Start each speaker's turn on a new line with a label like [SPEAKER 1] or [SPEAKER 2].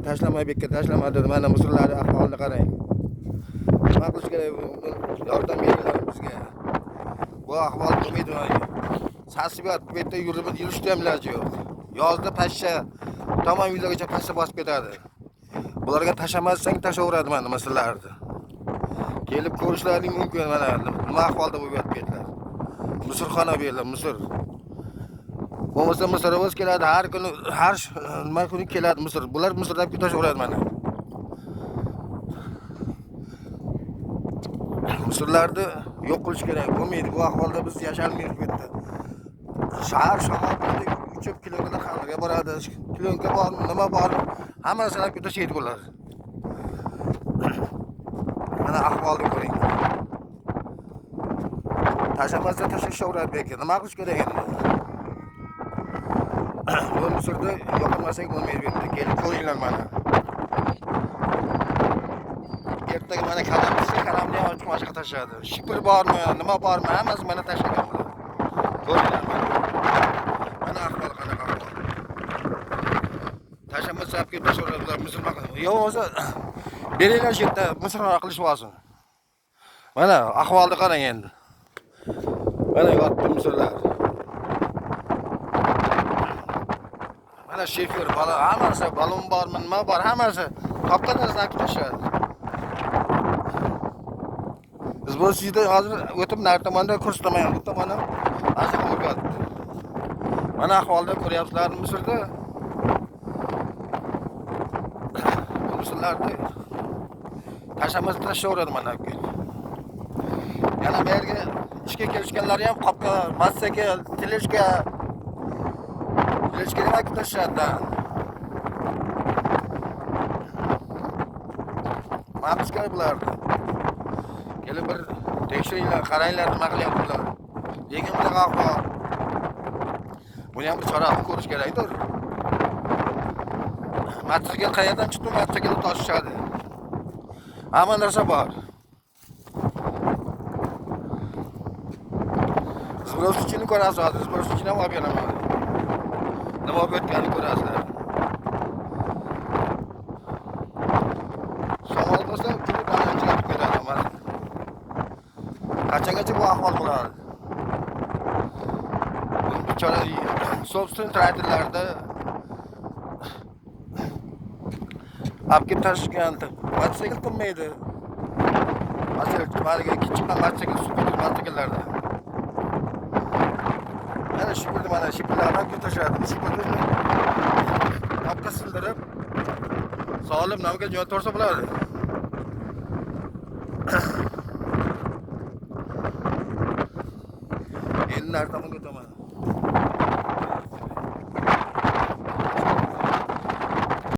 [SPEAKER 1] tashlama bekka tashlama dedi. Mana musullarni ahvolini qarang. Nima qilish kerak? Yordam beringlar bizga. Bu ahvol bo'lmaydi. Sasibiyat bu yerda yurishda ham iloji yo'q. Yozda pashsha tamom uylargacha pashsha bosib ketadi. Bularga tashlamasang tashaveradi mana musullarni. Kelib ko'rishlaring mumkin mana nima ahvolda bo'lib ketdilar. Musulxona berlar, musul. Bo'lmasa Misrimiz keladi, har kuni, har nima kuni keladi Misr. Bular Misrdan ko'tashaveradi mana. Misrlarni yo'q qilish kerak. Bo'lmaydi. Bu ahvolda biz yashalmaymiz bu yerda. Shahar shamolda uchib kilometr hamga boradi. Kilonga bor, nima bor? Hammasini ko'tashaydi bular. Mana ahvolni ko'ring. Tashamasa tashaveradi beka. Nima qilish kerak endi? Bu Misrda yoqmasak bo'lmaydi bu yerda. Kelib ko'ringlar mana. Ertaga mana karamni ham ochib tashladi. Shipir bormi, nima bormi, hammasi mana tashlagan bular. Ko'ringlar mana. Mana ahvol qanaqa ahvol. Tashamasa olib ketib tashlaveradilar musulmon. Yo'qsa beringlar shu yerda musulmon qilishib olsin. Mana ahvolni qarang endi. Mana yotdi musullar. Mana shefer bola, hammasi balon bormi, nima bor, hammasi topqanlarni olib tashladi. Biz bu sizda hozir o'tib nar tomonda ko'rsataman, bu tomonda azib o'rgatdi. Mana ahvolda ko'ryapsizlar Misrda. Musullarni tashamasdan tashaveradi mana bu. Yana bu yerga ishga kelishganlar ham qopga, massaga, tilishga nima kutashadi. Maqsad bularni. Kelib bir tekshiringlar, qaranglar nima qilyaptilar. Lekin bunaqa ahvol. Buni ham bir chorani ko'rish kerakdir. Matrga qayerdan chiqdi, matrga toshishadi. Hamma narsa bor. Zbroschichini ko'rasiz hozir, zbroschichini ham olib kelaman. Nima bo'lib o'tganini ko'rasizlar. Shamol bo'lsa, kulib ancha ketadi mana. Qachongacha bu ahvol bo'ladi? Bu bichora sobstven trayderlarda olib tashishganda mototsikl tinmaydi. Mototsikl kichik mototsikl super mototsikllarda. Mana shu yerda mana shiplarni ko'tashadi. Shiplarni orqa sildirib solim navga jo'natsa bo'ladi. Endi narsaga o'taman.